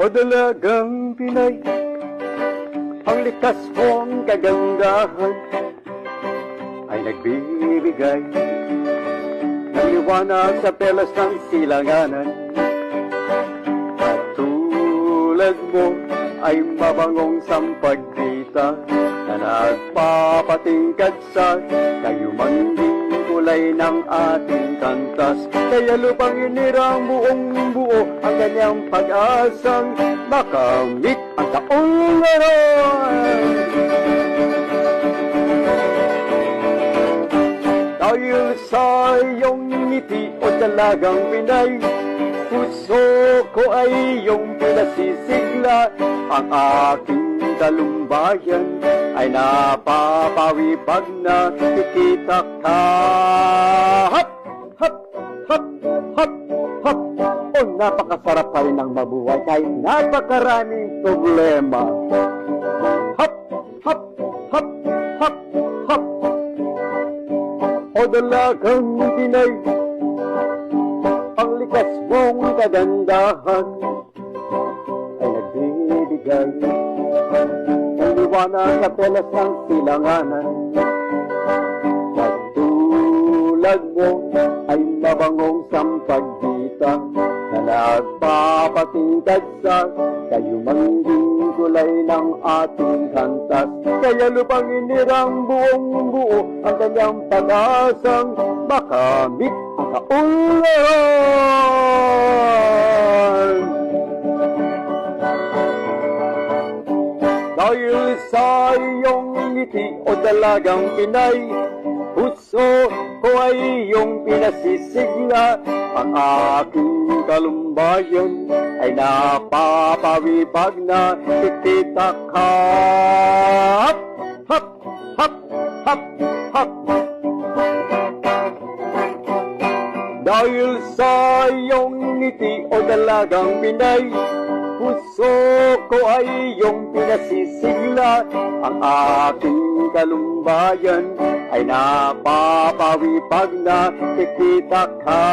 O dalagang Pinay, ang likas mong kagandahan ay nagbibigay ng liwanag sa pelas ng silanganan. Katulad mo ay mabangong sampagkita na nagpapatingkad sa kayumanging kulay ng ating kantas. Kaya lupang inirang buong buo ang kanyang pag-asang makamit ang kaunlaran. Dahil sa iyong ngiti o dalagang Pinay, puso ko ay iyong pinasisigla. Ang aking dalumbayan ay napapawi pag nakikita ka. Hop! Hop! Hop! Hop! Hop! O napakasarap pa rin ang mabuhay kahit napakaraming problema. Hop! Hop! Hop! Hop! Hop! O dalagang Pinay, ang likas mong kagandahan ay nagbibigay ng liwanag sa pelas ng silanganan. Katulad mo ay mabangong sampagkita na nagpapatingkad sa kayumanging kulay ng ating kantas. Kaya lupang inirang buong buo ang kanyang pag-asang makamit ang kaunlaran. Dahil sa iyong ngiti o dalagang Pinay, puso ko ay iyong pinasisigla. Ang aking kalumbayan ay napapawi pag nakikita ka. Hop! Hop! Hop! Hop! Hop! Dahil sa iyong ngiti o dalagang Pinay, puso ko ay iyong pinasisigla. Ang aking kalumbayan ay napapawi pag nakikita ka.